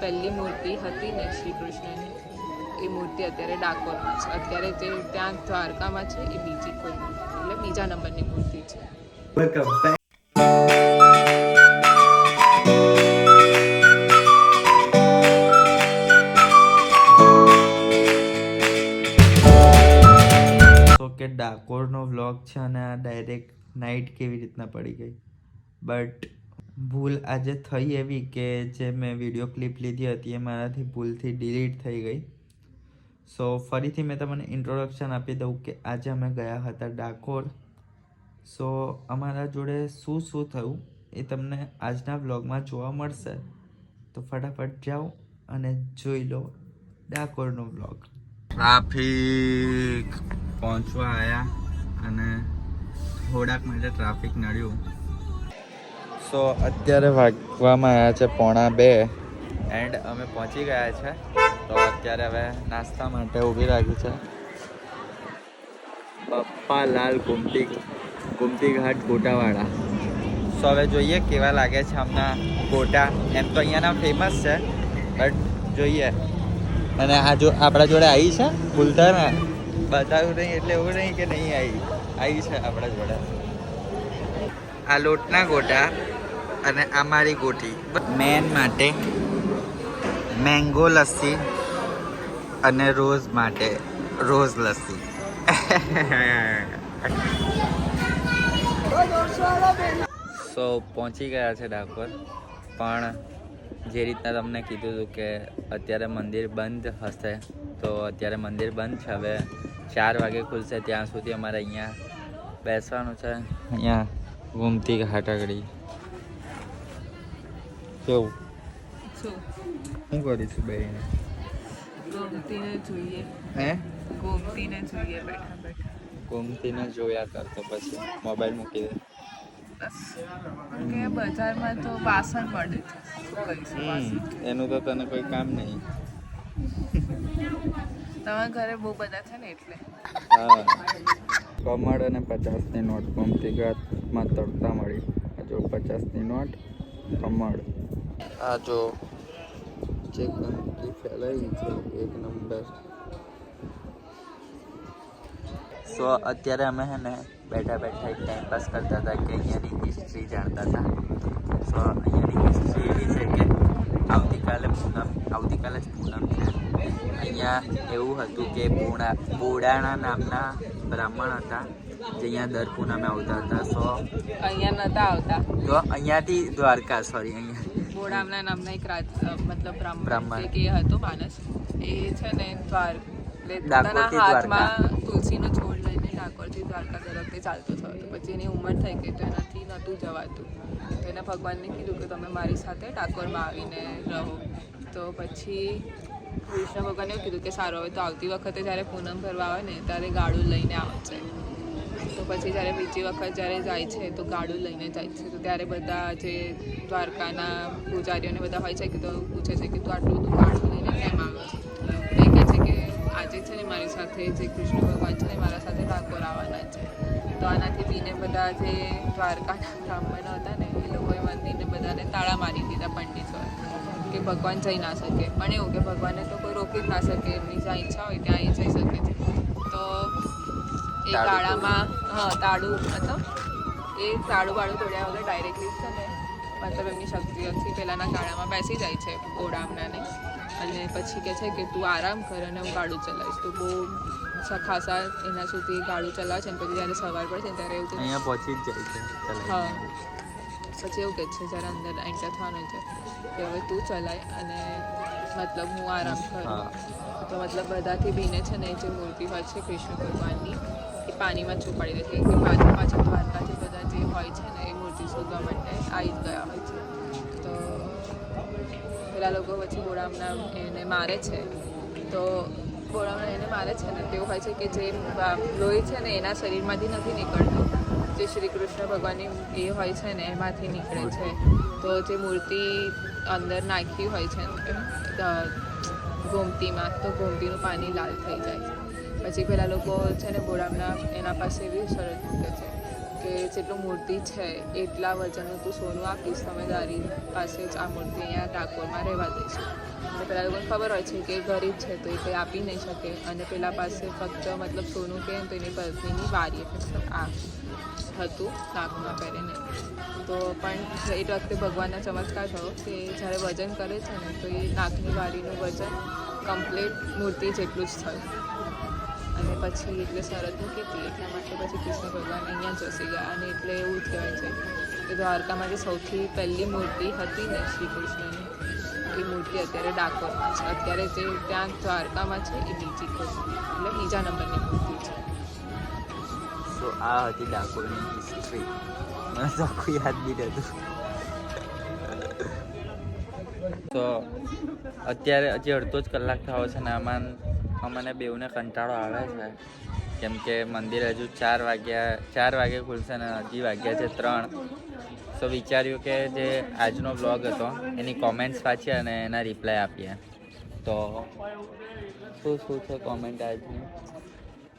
પહેલી મૂર્તિ હતી ને શ્રી કૃષ્ણની, એ મૂર્તિ અત્યારે ડાકોરમાં છે. અત્યારે જે ત્યાં દ્વારકામાં છે એ બીજી કોઈ મૂર્તિ, એટલે બીજા નંબરની મૂર્તિ છે. કે ડાકોરનો વ્લોગ છે અને આ ડાયરેક્ટ નાઇટ કેવી રીતના પડી ગઈ. બટ ભૂલ આજે થઈ એવી કે જે મેં વિડીયો ક્લિપ લીધી હતી એ મારાથી ભૂલથી ડિલીટ થઈ ગઈ. સો ફરીથી મેં તમને ઇન્ટ્રોડક્શન આપી દઉં કે આજે અમે ગયા હતા ડાકોર. સો અમારા જોડે શું થયું એ તમને આજના વ્લોગમાં જોવા મળશે. તો ફટાફટ જાઓ અને જોઈ લો ડાકોરનો વ્લોગ. ટ્રાફિક પહોંચવા આવ્યા અને થોડાક માટે ટ્રાફિક નડ્યું. સો અત્યારે વાગવામાં આવ્યા છે 1:45 એન્ડ અમે પહોંચી ગયા છે. તો અત્યારે હવે નાસ્તા માટે ઊભી રાખી છે પપ્પાલાલ ગુમતી ઘાટ ગોટાવાળા. સો હવે જોઈએ કેવા લાગે છે હમણાં ગોટા. એમ તો અહીંયાના ફેમસ છે બટ જોઈએ. અને આ જો આપણા જોડે આવી છે ભૂલતા ને બતાવ્યું નહીં એટલે એવું નહીં કે નહીં આવી છે આપણા જોડે. આ લોટના ગોટા અને આ મારી ગોટી. મેન માટે મેંગો લસ્સી અને રોઝ માટે રોઝ લસ્સી. સો પહોંચી ગયા છે ડાકોર. પણ જે રીતના તમને કીધું હતું કે અત્યારે મંદિર બંધ હશે તો અત્યારે મંદિર બંધ છે. હવે 4 વાગે ખુલશે. ત્યાં સુધી અમારે અહીંયા બેસવાનું છે. અહીંયા ગુમતી ઘાટ આગળ કેવું શું કરીશું બેને ગોમતીને જોઈએ. હે ગોમતીને જોઈએ બેઠા બેઠા. ગોમતીને જોયા કરતો પછી મોબાઈલ મૂકી દે. કે બજારમાં તો વાસણ મળે છે. શું કરીશું? એનું તો તને કોઈ કામ નહીં. તમારા ઘરે બહુ બધા છે ને એટલે. હા કમળ અને 50ની નોટ ગોમતી ઘાટમાં તરતા મળી. આ જો 50ની નોટ કમળ. આ જો જે ગંદકી ફેલાઈ છે 1 નંબર. સો અત્યારે અમે છે ને બેઠા બેઠા એક ટાઈમ પાસ કરતા હતા કે અહીંયાની હિસ્ટ્રી જાણતા હતા. સો અહીંયાની હિસ્ટ્રી એવી છે કે આવતીકાલે જ પૂનમ છે. અહીંયા એવું હતું કે બોડાણા નામના બ્રાહ્મણ હતા જે અહીંયા દર પૂનમે આવતા હતા. સો અહીંયા નતા આવતા તો અહીંયાથી દ્વારકા અહીંયા બોડામના નામના એક મતલબ બ્રાહ્મણ કે હતો માણસ. એ છે ને પોતાના હાથમાં તુલસીનો છોડ લઈને ડાકોરથી દ્વારકા તરફ ચાલતો થયો હતો. પછી એની ઉંમર થઈ ગઈ તો એનાથી નહોતું જવાતું. તો એને ભગવાનને કીધું કે તમે મારી સાથે ડાકોરમાં આવીને રહો. તો પછી કૃષ્ણ ભગવાને એવું કીધું કે સારું, હવે તો આવતી વખતે જ્યારે પૂનમ ભરવા આવે ને ત્યારે ગાડું લઈને આવશે. તો પછી જ્યારે બીજી વખત જ્યારે જાય છે તો ગાડું લઈને જાય છે. તો ત્યારે બધા જે દ્વારકાના પૂજારીઓને બધા હોય છે કે તો પૂછે છે કે તું આટલું તું ગાડું લઈને કેમ આવ્યો છે? તો એ કહે છે કે આજે છે ને મારી સાથે જે કૃષ્ણ ભગવાન છે ને મારા સાથે ડાકોર આવવાના છે. તો આનાથી બીને બધા જે દ્વારકાના બ્રાહ્મણો હતા ને એ લોકોએ મંદિરને બધાને તાળા મારી દીધા પંડિતોએ કે ભગવાન જઈ ના શકે. પણ એવું કે ભગવાનને તો કોઈ રોકી જ ના શકે. એમની જ્યાં ઈચ્છા હોય ત્યાં એ જઈ શકે છે. તો એ ગાળામાં તાળું મતલબ એ તાળું તોડ્યા વગર ડાયરેક્ટલી છે ને મતલબ એમની શક્તિઓથી પહેલાંના ગાળામાં બેસી જાય છે ઓડામનાને. અને પછી કહે છે કે તું આરામ કર અને હું ગાડું ચલાવીશ. તો બહુ ખાસા એના સુધી ગાડું ચલાવે છે. અને પછી જ્યારે સવાર પડશે ત્યારે એવું અહીંયા પહોંચી જ જાય છે. હા પછી એવું કહે છે જ્યારે અંદર એન્ટર થવાનું છે કે હવે તું ચલાય અને મતલબ હું આરામ કરું. તો મતલબ બધાથી બીને છે ને જે મૂર્તિ હોય છે કૃષ્ણ ભગવાનની એ પાણીમાં છુપાડી દે છે. કે પાછળ દ્વારકાથી બધા જે હોય છે ને એ મૂર્તિ શોધવા માટે આવી જ ગયા હોય છે. તો પેલા લોકો પછી બોડામના એને મારે છે. તો બોડામના એને મારે છે ને તેવું હોય છે કે જે લોહી છે ને એના શરીરમાંથી નથી નીકળતું. જે શ્રી કૃષ્ણ ભગવાનની એ હોય છે ને એમાંથી નીકળે છે. તો જે મૂર્તિ અંદર નાખી હોય છે ગોમતીમાં તો ગોમતીનું પાણી લાલ થઈ જાય. પછી પેલા લોકો છે ને બોડામના એના પાસે એવી શરત મૂકે છે કે જેટલું મૂર્તિ છે એટલા વજનનું તું સોનું આપીશ તમે તારી પાસે જ આ મૂર્તિ અહીંયા ડાકોરમાં રહેવા દઈશું. અને પેલા લોકોને ખબર હોય છે કે એ ગરીબ છે તો એ કંઈ આપી નહીં શકે અને પેલા પાસે ફક્ત મતલબ સોનું કહે તો એની પત્નીની વારી એટલે આ હતું નાકમાં પહેરીને. તો પણ એ વખતે ભગવાનના ચમત્કાર થયો કે જ્યારે વજન કરે છે ને તો એ નાકની વારીનું વજન કમ્પ્લીટ મૂર્તિ જેટલું જ થયું. અને પછી એટલે શરત મૂકી હતી એટલા માટે પછી કૃષ્ણ ભગવાન અહીંયા જસી ગયા. અને એટલે એવું કહેવાય છે કે દ્વારકામાં જે સૌથી પહેલી મૂર્તિ હતી ને શ્રી કૃષ્ણની એ મૂર્તિ અત્યારે ડાકોરમાં છે. અત્યારે જે ત્યાં દ્વારકામાં છે એ બીજી એટલે બીજા નંબરની મૂર્તિ છે. તો આ હતી ડાકોરની હિસ્ટ્રી. મને તો આખું યાદ બી રહેતું. તો અત્યારે હજી અડધો જ કલાક થયો છે ને અમને બેઉને કંટાળો આવે છે કેમ કે મંદિર હજુ 4 વાગે ખુલશે ને હજી વાગ્યા છે 3. તો વિચાર્યું કે જે આજનો બ્લોગ હતો એની કોમેન્ટ્સ વાંચીએ અને એના રિપ્લાય આપીએ. તો શું છે કોમેન્ટ આજની?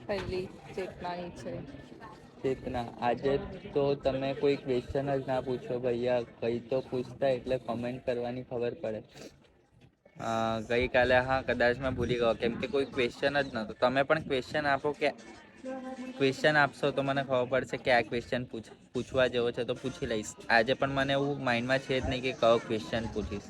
પહેલી ચેતનાની છે. ચેતના, આજે તો તમે કોઈ ક્વેશ્ચન જ ના પૂછો ભૈયા, કંઈ તો પૂછતા એટલે કમેન્ટ કરવાની ખબર પડે. ગઈકાલે હા કદાચ મેં ભૂલી ગયો કેમ કે કોઈ ક્વેશ્ચન જ નહોતો. તમે પણ ક્વેશ્ચન આપો કે ક્વેશ્ચન આપશો તો મને ખબર પડશે કે આ ક્વેશ્ચન પૂછવા જેવો છે તો પૂછી લઈશ. આજે પણ મને એવું માઇન્ડમાં છે જ નહીં કે કયો ક્વેશ્ચન પૂછીશ.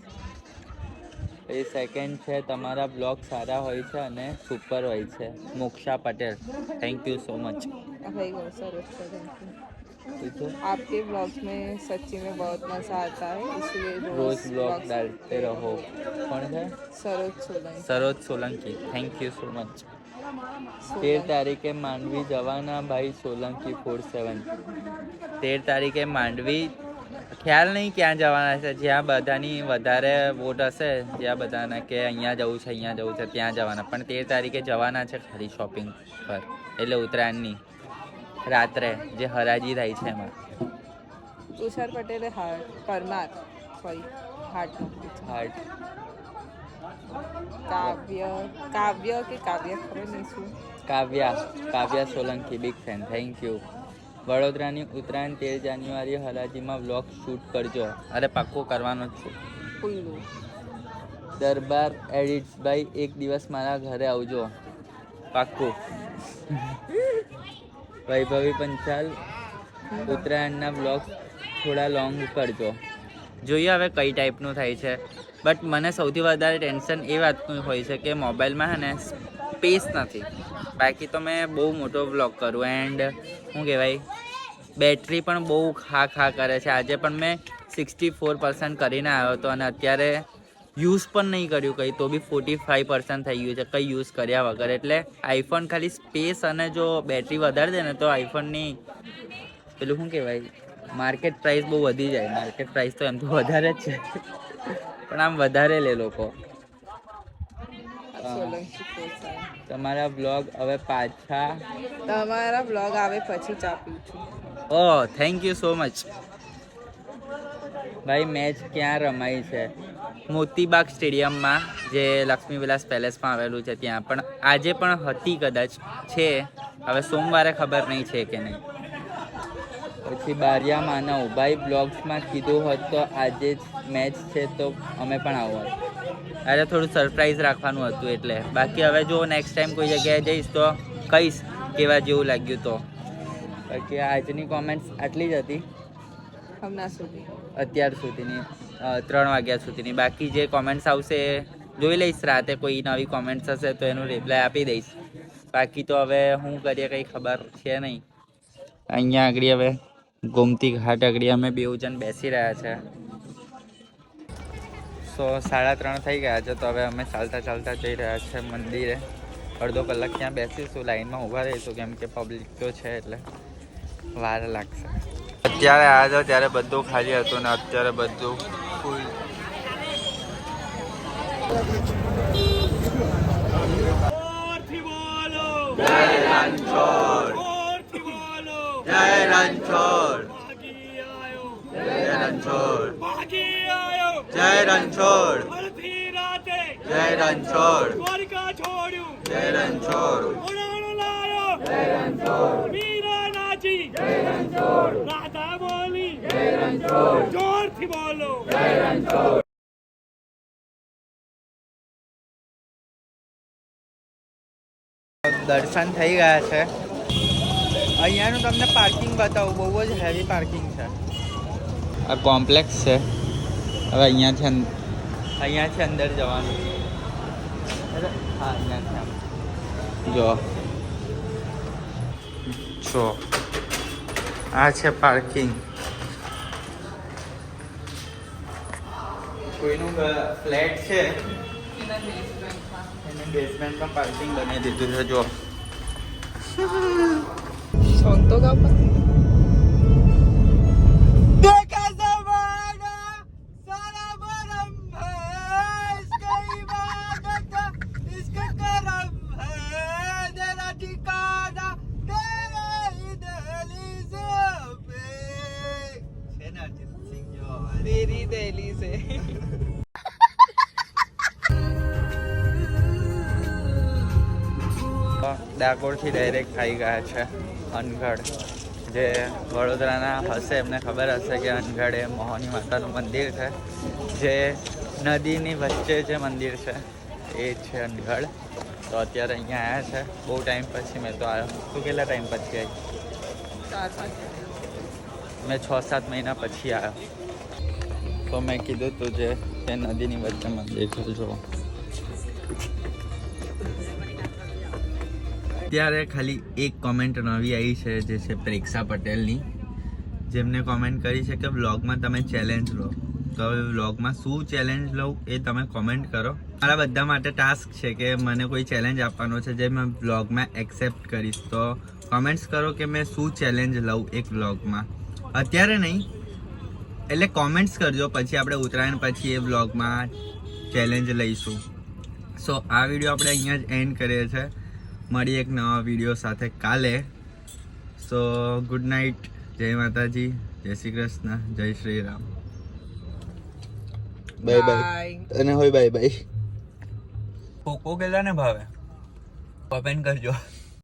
એ સેકન્ડ છે તમારા બ્લોગ સારા હોય છે અને સુપર હોય છે. Moksha Patel, thank you so much. आपके ब्लॉग्स में सच्ची में बहुत मज़ा आता है, इसलिए रोज ब्लॉग डालते रहो. कौन है? Saroj Solanki, thank you so much. 13 તારીખે માંડવી જવાના ભાઈ સોલંકી 47. 13 તારીખે માંડવી ખ્યાલ નહીં ક્યાં જવાના છે. જ્યાં બધાની વધારે વોટ હશે, જ્યાં બધાને કે અહીંયા જવું છે ત્યાં જવાના. પણ 13 તારીખે જવાના છે ખરી શોપિંગ પર, એટલે ઉત્તરાયણની રાત્રે જે હરાજી થાય છે એમાં. તુષાર પટેલે પરમાર હાર્ટ કાવ્ય ખબર નહીં શું. Kavya Solanki, big fan, thank you. વડોદરાની ઉત્તરાયણ 13 જાન્યુઆરી હરાજીમાં વ્લોગ શૂટ કરજો. અરે પાક્કો કરવાનો જ છું. દરબાર એડિટ્સ ભાઈ એક દિવસ મારા ઘરે આવજો, પાક્કું. વૈભવી પંચાલ, ઉત્તરાયણના બ્લોગ થોડા લોંગ કરજો. જોઈએ હવે કઈ ટાઈપનું થાય છે. બટ મને સૌથી વધારે ટેન્શન એ વાતનું હોય છે કે મોબાઈલમાં છે ને સ્પેસ નથી. બાકી તો મેં બહુ મોટો બ્લોગ કરું એન્ડ શું કહેવાય બેટરી પણ બહુ ખા કરે છે. આજે પણ મેં 64% કરીને આવ્યો હતો અને અત્યારે યુઝ પણ નહીં કર્યું કંઈ તો બી 45% થઈ ગયું છે કંઈ યુઝ કર્યા વગર. એટલે આઈફોન ખાલી સ્પેસ અને જો બેટરી વધારે દે ને તો આઈફોનની પેલું શું કહેવાય માર્કેટ પ્રાઇસ બહુ વધી જાય. માર્કેટ પ્રાઇસ તો એમ તો વધારે જ છે પણ આમ વધારે લે લોકો. તમારા બ્લોગ આવે પછી ચા પીઉં છું. ઓહ થેન્ક યુ સો મચ ભાઈ. મેચ ક્યાં રમાઈ છે? મોતીબાગ સ્ટેડિયમમાં, જે લક્ષ્મી વિલાસ પેલેસમાં આવેલું છે ત્યાં. પણ આજે પણ હતી કદાચ છે, હવે સોમવારે ખબર નહીં છે કે નહીં. પછી બારિયા માનવ ભાઈ, બ્લોગ્સમાં કીધું હોત તો આજે જ મેચ છે તો અમે પણ આવો. અરે થોડું સરપ્રાઈઝ રાખવાનું હતું એટલે. બાકી હવે જો નેક્સ્ટ ટાઈમ કોઈ જગ્યાએ જઈશ તો કહીશ કેવા જેવું લાગ્યું તો. બાકી આજની કોમેન્ટ્સ આટલી જ હતી અત્યાર સુધીની, 3 વાગ્યા સુધીની. બાકી જે કોમેન્ટ્સ આવશે એ જોઈ લઈશ રાતે. કોઈ નવી કોમેન્ટ્સ હશે તો એનું રિપ્લાય આપી દઈશ. બાકી તો હવે શું કરીએ કંઈ ખબર છે નહીં. અહીંયા આગળ હવે ગોમતી ઘાટ આગળ અમે 2 જણ બેસી રહ્યા છે. 3:30 થઈ ગયા છે તો હવે અમે ચાલતા જઈ રહ્યા છે મંદિરે. અડધો કલાક ત્યાં બેસીશું, લાઈનમાં ઊભા રહીશું કેમ કે પબ્લિક તો છે એટલે વાર લાગશે. અત્યારે આવ્યા છો ત્યારે બધું ખાલી હતું ને અત્યારે બધું ફૂલ. જય રણછોડ, જય રણછોડ, જય રણછોડ, જય રણછોડ, જય રણછોડ, જય રણછોડ, જય રણછોડ. માતાજી જય રણછોડ, રાધા બોલી જય રણછોડ, જોરથી બોલો જય રણછોડ. દર્શન થઈ ગયા છે. અહીંયાનું તમને પાર્કિંગ બતાવું, બહુ જ હેવી પાર્કિંગ છે. આ કોમ્પ્લેક્સ છે. હવે અહીંયાથી અંદર જવાનું. હા, અહીંયાથી જો આ છે પાર્કિંગ. કોઈનું ફ્લેટ છે એને બેઝમેન્ટમાં પાર્કિંગ બનાવી દીધું છે. જો સોંગ તો ગાવ પણ तेरी दहली से ડાકોરથી ડાયરેક્ટ થઈ ગયા છે અનગઢ. જે વડોદરાના હશે એમને ખબર હશે કે અનગઢ એ મોહની માતાનું મંદિર છે, જે નદીની વચ્ચે જે મંદિર છે એ છે અનગઢ. તો અત્યારે અહીંયા આવ્યા છે બહુ ટાઈમ પછી. મેં તો આવ્યો, તું કેટલા ટાઈમ પછી આવી? મેં 6-7 મહિના પછી આવ્યો. તો મેં કીધું તું જે તે નદીની વચ્ચે મંદિર છે. જો અત્યારે ખાલી એક કોમેન્ટ નવી આવી છે, જે છે પ્રેક્ષા પટેલની, જેમને કોમેન્ટ કરી છે કે વ્લોગમાં તમે ચેલેન્જ લો. તો હવે વ્લોગમાં શું ચેલેન્જ લઉં એ તમે કોમેન્ટ કરો. મારા બધા માટે ટાસ્ક છે કે મને કોઈ ચેલેન્જ આપવાનો છે જે મેં વ્લોગમાં એક્સેપ્ટ કરીશ. તો કોમેન્ટ્સ કરો કે મેં શું ચેલેન્જ લઉં એક વ્લોગમાં. અત્યારે નહીં, એટલે કોમેન્ટ્સ કરજો, પછી આપણે ઉત્તરાયણ પછી એ વ્લોગમાં ચેલેન્જ લઈશું. સો આ વિડીયો આપણે અહીંયા જ એન્ડ કરીએ છીએ. મળીએ એક નવા વિડીયો સાથે કાલે. સો ગુડ નાઇટ, જય માતાજી, જય શ્રી કૃષ્ણ, જય શ્રી રામ. Bye bye. અને હોય બાય બાય. કોકો કેટલાને ભાવે કમેન્ટ કરજો.